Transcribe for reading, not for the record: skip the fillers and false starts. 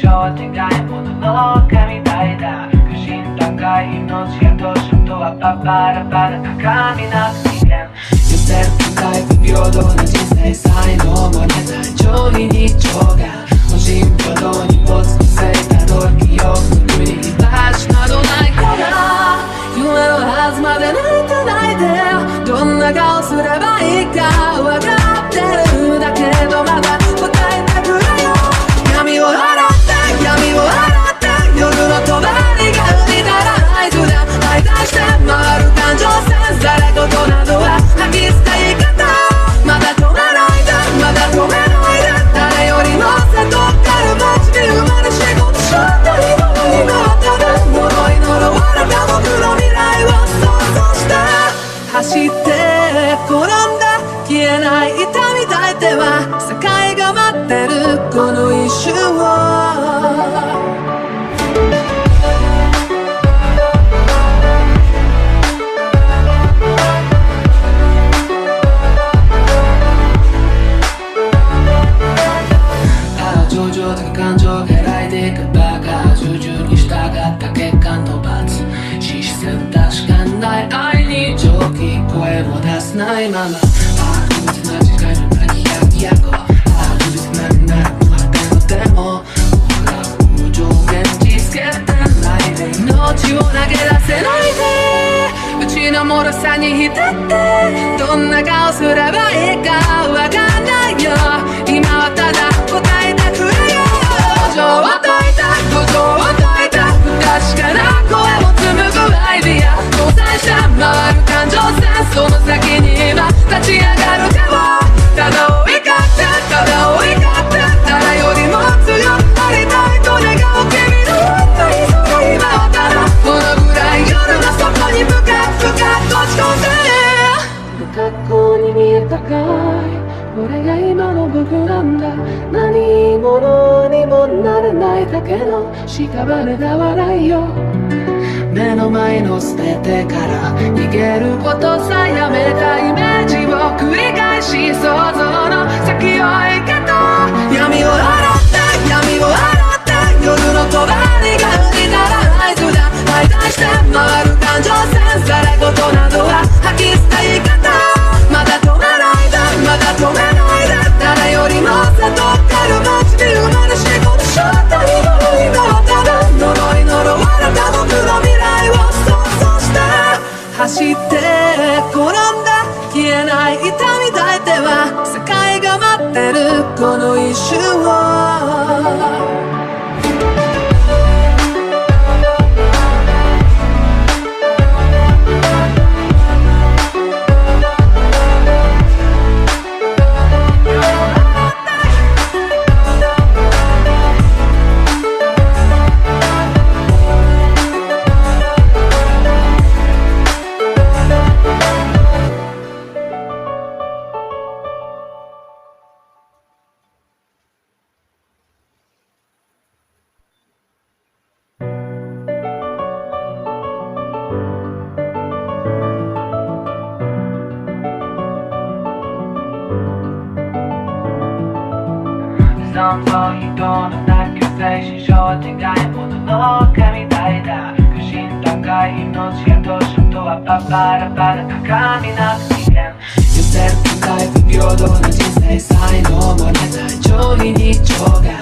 象は違いものの神体だ。愚心高い命やとショットはパパラパラ高みなく人間。寄せる深い不平等な人生、才能もねない上位日常が無人平等に没個性たどる記憶の国に居場所などないから夢のはずまで泣いてないでどんな顔すればいいか分かってるだけどまだ答えてくれよ闇を払って闇を払って夜の帳が浮いたら合図で相対して回る感情線され事などは吐き捨て言い方まだ止めないでまだ止めないで誰よりもせとってる街に生まれ仕事しょったりも今はただ呪い呪われた僕の未来を想像して走って転んで消えない痛み抱いては世界が待ってるこの一瞬をジョジョだけ感情が開いていくバカ従順に従った結果の罰視線確かない愛に蒸気声も出せないまま特別な時間の泣き100役特別なくなるも果てのでも僕ら空上現実つけてないで命を投げ出せないでうちの脆さに浸ってどんな顔すればいいかわかんないよ今はただ答えてくれよ五条を解いた五条を解いた不確かな声を紡ぐアイディア交際して回る感情線その先に今立ち上がる手をただ追いかってただ追いかって誰よりも強くなりたいと願う君の愛想今はただこのぐらい夜の底に深く深く落ち込んで不格好に見えたかいこれが今の僕なんだ何者にもなれないだけの屍な笑いよ目の前の捨ててから逃げることさやめたイメージを繰り返し想像の先を行けと闇を洗って闇を洗って夜の帳が浮いたら合図だ相対して回る感情線され事などは吐き捨て言い方まだ止めないでまだ止めないで誰よりもせとってる街に生まれ仕事しょったりも今はただ呪い呪われた僕の未来を想像して走って転んで消えない痛み抱いては世界が待ってるこの一瞬を存在人のなき精神症は違いものの神体だ愚心高い命やとショットはパパラパラ高みなく人間寄せる深い不平等な人生才能もねない上位日常が